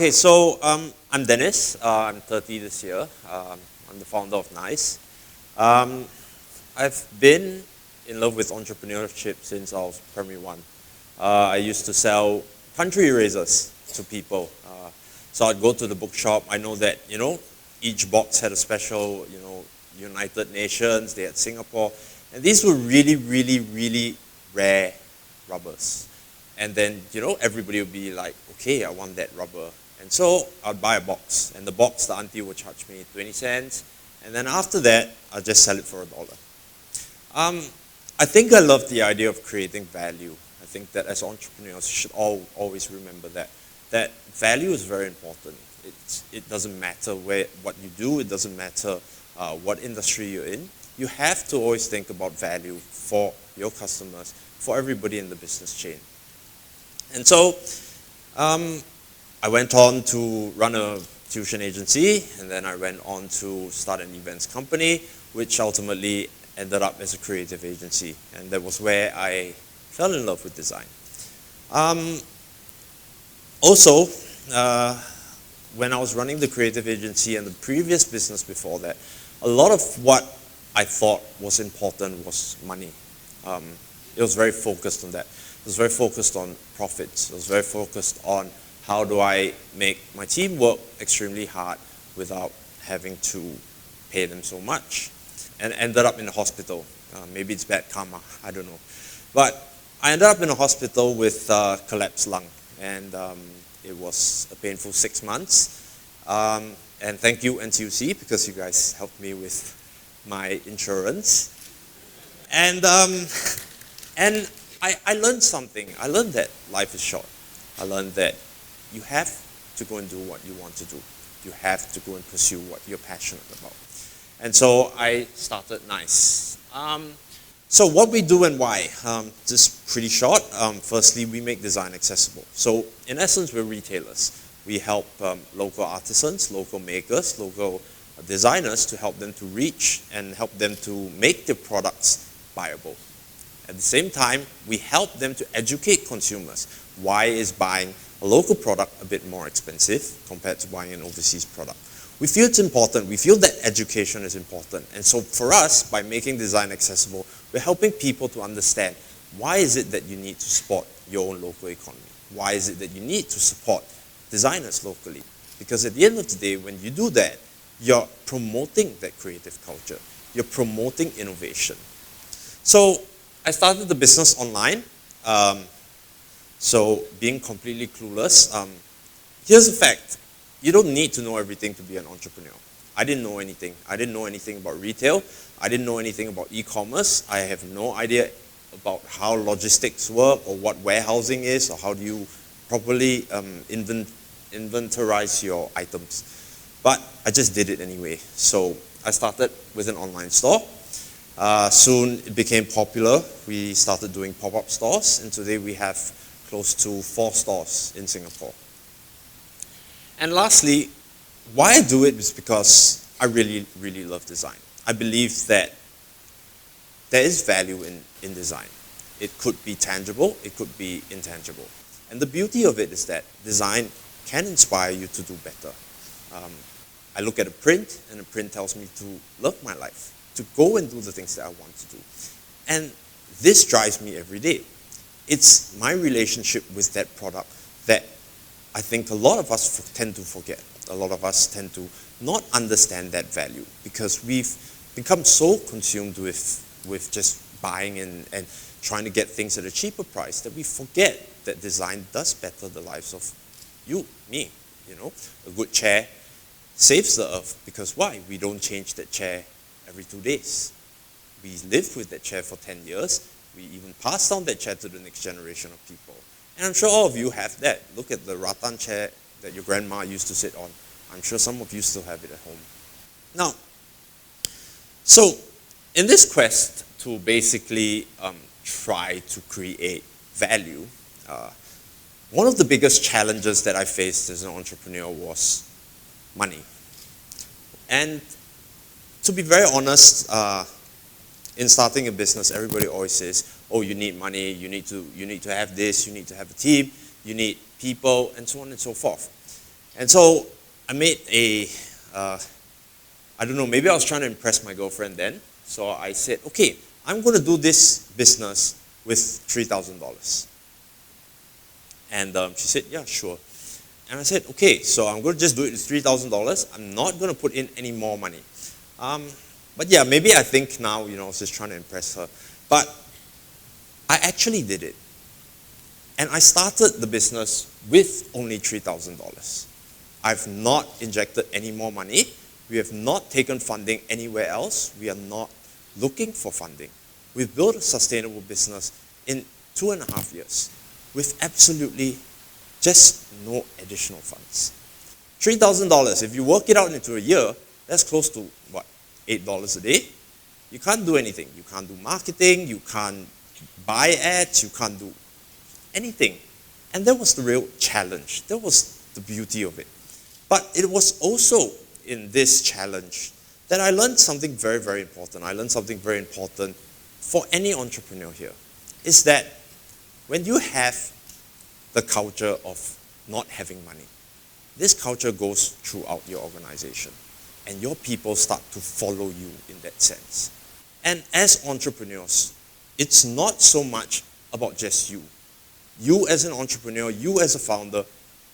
Okay, so I'm Dennis. I'm 30 this year. I'm the founder of Nice. Um, I've been in love with entrepreneurship since I was primary one. I used to sell country erasers to people. So I'd go to the bookshop. I know that, each box had a special, United Nations, they had Singapore. And these were really, really, really rare rubbers. And then, everybody would be like, okay, I want that rubber. And so I'd buy a box. And the box, the auntie would charge me 20 cents. And then after that, I'll just sell it for $1. I think I love the idea of creating value. I think that as entrepreneurs, you should always remember that value is very important. It doesn't matter what you do. It doesn't matter what industry you're in. You have to always think about value for your customers, for everybody in the business chain. And so I went on to run a tuition agency, and then I went on to start an events company, which ultimately ended up as a creative agency. And that was where I fell in love with design. Also, when I was running the creative agency and the previous business before that, a lot of what I thought was important was money. It was very focused on that. It was very focused on profits. It was very focused on how do I make my team work extremely hard without having to pay them so much. And ended up in the hospital. Maybe it's bad karma, I don't know. But I ended up in a hospital with collapsed lung. And it was a painful 6 months. And thank you NTUC, because you guys helped me with my insurance. And I learned something. I learned that life is short. I learned that you have to go and do what you want to do. You have to go and pursue what you're passionate about. And so I started Nice. So what we do and why, just pretty short. Firstly, we make design accessible. So in essence, we're retailers. We help local artisans, local makers, local designers to help them to reach and help them to make their products buyable. At the same time, we help them to educate consumers. Why is buying a local product a bit more expensive compared to buying an overseas product? We feel it's important. We feel that education is important. And so for us, by making design accessible, we're helping people to understand why is it that you need to support your own local economy? Why is it that you need to support designers locally? Because at the end of the day, when you do that, you're promoting that creative culture. You're promoting innovation. So I started the business online. So being completely clueless, here's the fact. You don't need to know everything to be an entrepreneur. I didn't know anything. I didn't know anything about retail. I didn't know anything about e-commerce. I have no idea about how logistics work or what warehousing is or how do you properly inventorize your items. But I just did it anyway. So I started with an online store. Soon it became popular. We started doing pop-up stores, and today we have close to 4 stores in Singapore. And lastly, why I do it is because I really, really love design. I believe that there is value in design. It could be tangible, it could be intangible. And the beauty of it is that design can inspire you to do better. I look at a print, and a print tells me to love my life, to go and do the things that I want to do. And this drives me every day. It's my relationship with that product that I think a lot of us tend to forget. A lot of us tend to not understand that value because we've become so consumed with just buying and trying to get things at a cheaper price that we forget that design does better the lives of you, me. A good chair saves the earth because why? We don't change that chair every 2 days. We live with that chair for 10 years. We even pass down that chair to the next generation of people. And I'm sure all of you have that. Look at the rattan chair that your grandma used to sit on. I'm sure some of you still have it at home. Now, so in this quest to basically try to create value, one of the biggest challenges that I faced as an entrepreneur was money. And to be very honest, in starting a business, everybody always says, oh, you need money, you need to have this, you need to have a team, you need people, and so on and so forth. And so I made I don't know, maybe I was trying to impress my girlfriend then. So I said, okay, I'm going to do this business with $3,000. And she said, yeah, sure. And I said, okay, so I'm going to just do it with $3,000. I'm not going to put in any more money. But yeah, maybe I think now, I was just trying to impress her. But I actually did it. And I started the business with only $3,000. I've not injected any more money. We have not taken funding anywhere else. We are not looking for funding. We've built a sustainable business in 2.5 years with absolutely just no additional funds. $3,000, if you work it out into a year, that's close to, what, $8 a day? You can't do anything. You can't do marketing, you can't buy ads, you can't do anything. And that was the real challenge. That was the beauty of it. But it was also in this challenge that I learned something very, very important. I learned something very important for any entrepreneur here, is that when you have the culture of not having money, this culture goes throughout your organization, and your people start to follow you in that sense. And as entrepreneurs, it's not so much about just you. You as an entrepreneur, you as a founder,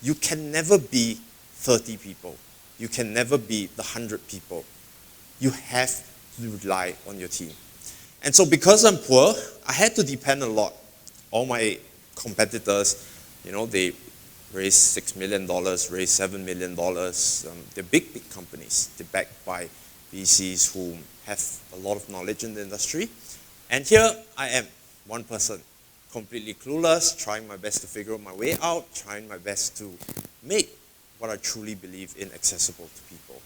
you can never be 30 people. You can never be the 100 people. You have to rely on your team. And so because I'm poor, I had to depend a lot. All my competitors, they raised $6 million, raised $7 million. They're big, big companies. They're backed by VCs who have a lot of knowledge in the industry. And here I am, one person, completely clueless, trying my best to figure out my way out, trying my best to make what I truly believe in accessible to people.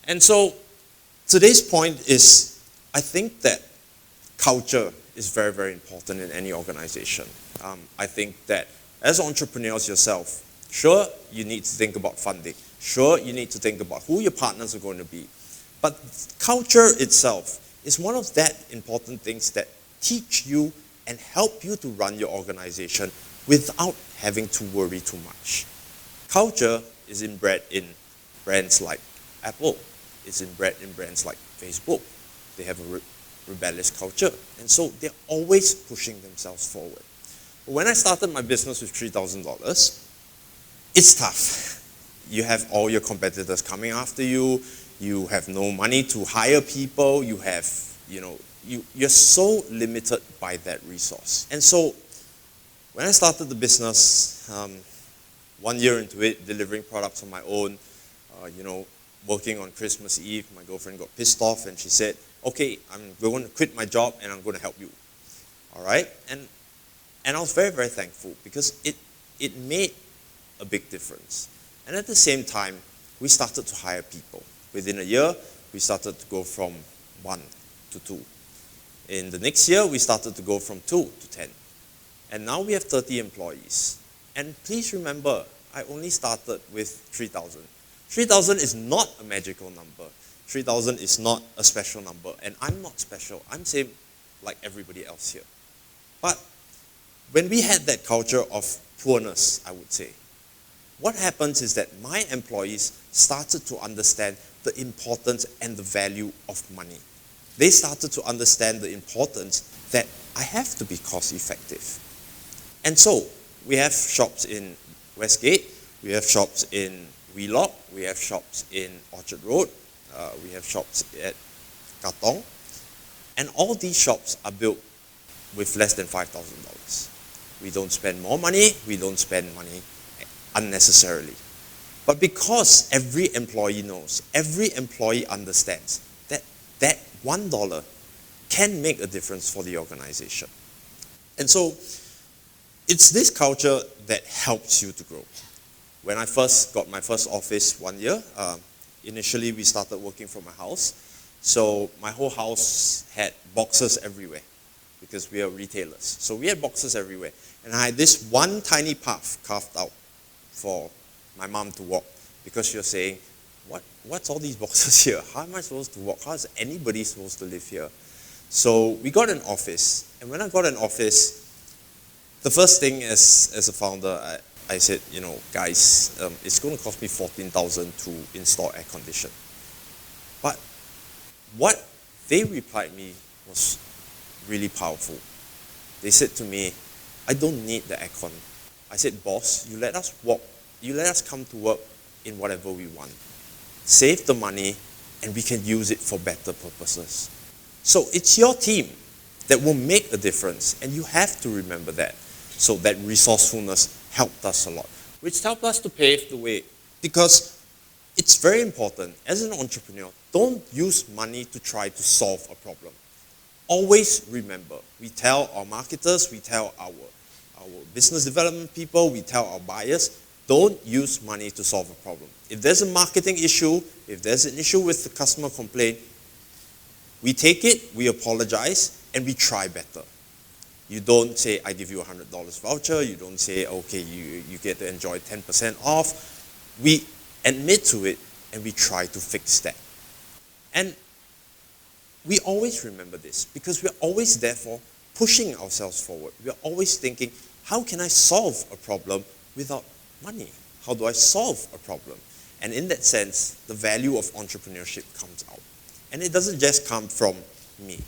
And so today's point is, I think that culture is very, very important in any organization. I think that as entrepreneurs yourself, sure, you need to think about funding. Sure, you need to think about who your partners are going to be. But culture itself is one of that important things that teach you and help you to run your organization without having to worry too much. Culture is inbred in brands like Apple. It's inbred in brands like Facebook. They have a rebellious culture. And so they're always pushing themselves forward. But when I started my business with $3,000, it's tough. You have all your competitors coming after you. You have no money to hire people. You have, you're so limited by that resource. And so when I started the business, 1 year into it, delivering products on my own, working on Christmas Eve, my girlfriend got pissed off and she said, okay, I'm going to quit my job and I'm going to help you. All right? And I was very, very thankful because it made a big difference. And at the same time, we started to hire people. Within a year, we started to go from 1 to 2. In the next year, we started to go from 2 to 10. And now we have 30 employees. And please remember, I only started with 3,000. 3,000 is not a magical number. 3,000 is not a special number. And I'm not special. I'm same like everybody else here. But when we had that culture of poorness, I would say, what happens is that my employees started to understand the importance and the value of money. They started to understand the importance that I have to be cost effective. And so we have shops in Westgate, we have shops in Wheelock, we have shops in Orchard Road, we have shops at Katong, and all these shops are built with less than $5,000. We don't spend more money, we don't spend money unnecessarily. But because every employee knows, every employee understands that $1 can make a difference for the organization. And so it's this culture that helps you to grow. When I first got my first office 1 year, initially we started working from my house. So my whole house had boxes everywhere because we are retailers. So we had boxes everywhere. And I had this one tiny path carved out for my mom to walk because she was saying, what's all these boxes here? How am I supposed to walk? How is anybody supposed to live here? So we got an office. And when I got an office, the first thing as a founder, I said, guys, it's going to cost me 14,000 to install air condition. But what they replied me was really powerful. They said to me, I don't need the aircon. I said, boss, you let us come to work in whatever we want. Save the money and we can use it for better purposes. So it's your team that will make a difference, and you have to remember that. So that resourcefulness helped us a lot, which helped us to pave the way. Because it's very important, as an entrepreneur, don't use money to try to solve a problem. Always remember, we tell our marketers, we tell our business development people, we tell our buyers, don't use money to solve a problem. If there's a marketing issue, if there's an issue with the customer complaint, we take it, we apologize, and we try better. You don't say, I give you a $100 voucher. You don't say, okay, you get to enjoy 10% off. We admit to it, and we try to fix that. And we always remember this, because we're always, therefore, pushing ourselves forward. We're always thinking, how can I solve a problem without money? How do I solve a problem? And in that sense, the value of entrepreneurship comes out. And it doesn't just come from me.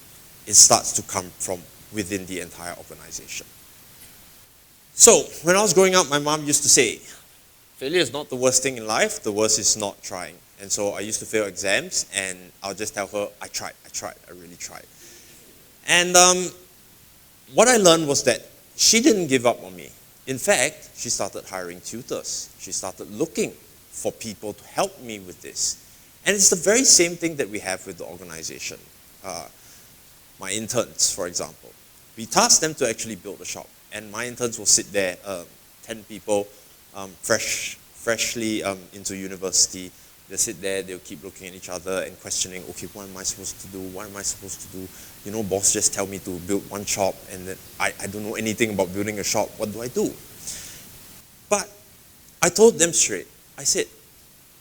It starts to come from within the entire organization. So, when I was growing up, my mom used to say, failure is not the worst thing in life, the worst is not trying. And so I used to fail exams, and I'll just tell her, I tried, I really tried. And what I learned was that she didn't give up on me. In fact, she started hiring tutors. She started looking for people to help me with this. And it's the very same thing that we have with the organization. My interns, for example. We tasked them to actually build a shop. And my interns will sit there, 10 people, freshly into university. They'll sit there, they'll keep looking at each other and questioning, okay, what am I supposed to do? What am I supposed to do? You know, boss just tell me to build one shop, and then I don't know anything about building a shop. What do I do? But I told them straight. I said,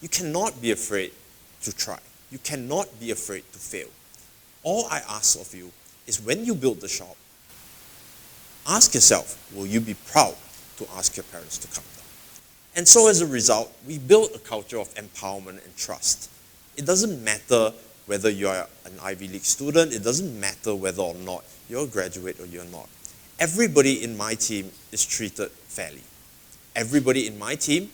you cannot be afraid to try. You cannot be afraid to fail. All I ask of you is, when you build the shop, ask yourself, will you be proud to ask your parents to come down? And so as a result, we built a culture of empowerment and trust. It doesn't matter whether you're an Ivy League student. It doesn't matter whether or not you're a graduate or you're not. Everybody in my team is treated fairly. Everybody in my team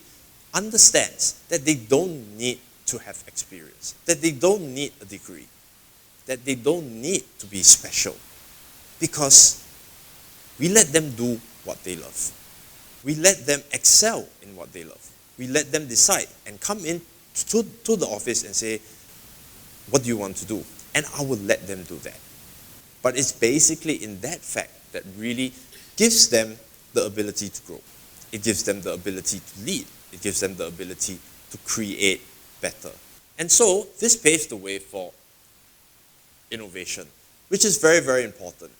understands that they don't need to have experience, that they don't need a degree, that they don't need to be special, because we let them do what they love. We let them excel in what they love. We let them decide and come in to the office and say, what do you want to do? And I will let them do that. But it's basically in that fact that really gives them the ability to grow. It gives them the ability to lead. It gives them the ability to create better. And so this paves the way for innovation, which is very, very important.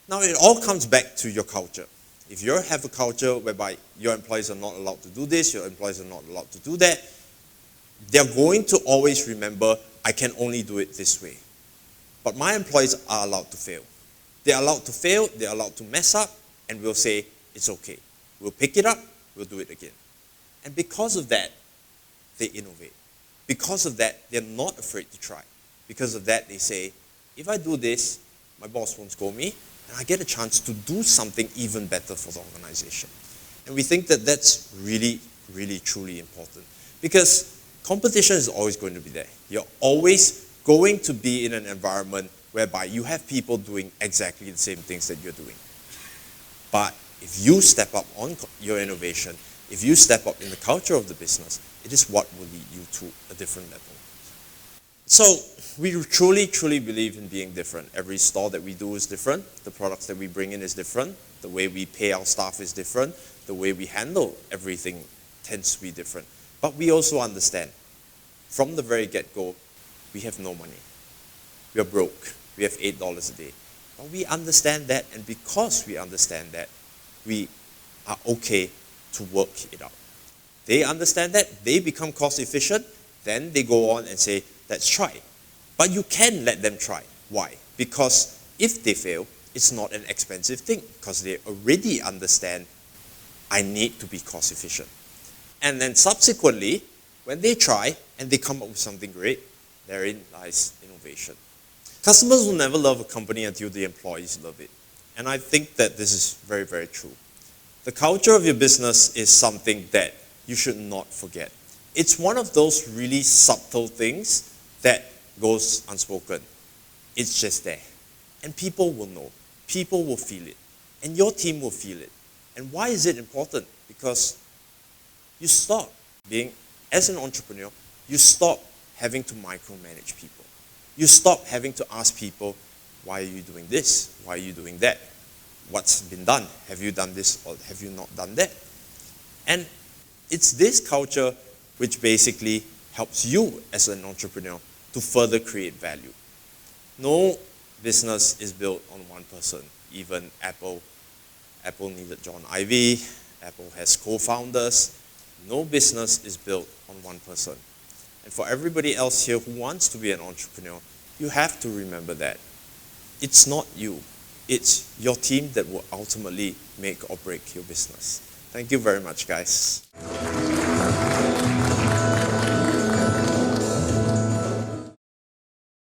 Now, it all comes back to your culture. If you have a culture whereby your employees are not allowed to do this, your employees are not allowed to do that, they're going to always remember, I can only do it this way. But my employees are allowed to fail. They're allowed to fail, they're allowed to mess up, and we'll say, it's okay. We'll pick it up, we'll do it again. And because of that, they innovate. Because of that, they're not afraid to try. Because of that, they say, if I do this, my boss won't scold me, and I get a chance to do something even better for the organization. And we think that that's really, really, truly important. Because competition is always going to be there. You're always going to be in an environment whereby you have people doing exactly the same things that you're doing. But if you step up on your innovation, if you step up in the culture of the business, it is what will lead you to a different level. So we truly, truly believe in being different. Every store that we do is different. The products that we bring in is different. The way we pay our staff is different. The way we handle everything tends to be different. But we also understand, from the very get-go, we have no money. We are broke. We have $8 a day. But we understand that, and because we understand that, we are okay to work it out. They understand that, they become cost efficient, then they go on and say, let's try. But you can let them try. Why? Because if they fail, it's not an expensive thing, because they already understand, I need to be cost efficient. And then subsequently, when they try and they come up with something great, therein lies innovation. Customers will never love a company until the employees love it. And I think that this is very, very true. The culture of your business is something that you should not forget. It's one of those really subtle things that goes unspoken. It's just there. And people will know. People will feel it. And your team will feel it. And why is it important? Because you stop being, as an entrepreneur, you stop having to micromanage people. You stop having to ask people, why are you doing this? Why are you doing that? What's been done? Have you done this or have you not done that? And it's this culture which basically helps you as an entrepreneur to further create value. No business is built on one person. Even Apple needed John Ivey. Apple has co-founders. No business is built on one person. And for everybody else here who wants to be an entrepreneur, you have to remember that. It's not you. It's your team that will ultimately make or break your business. Thank you very much, guys.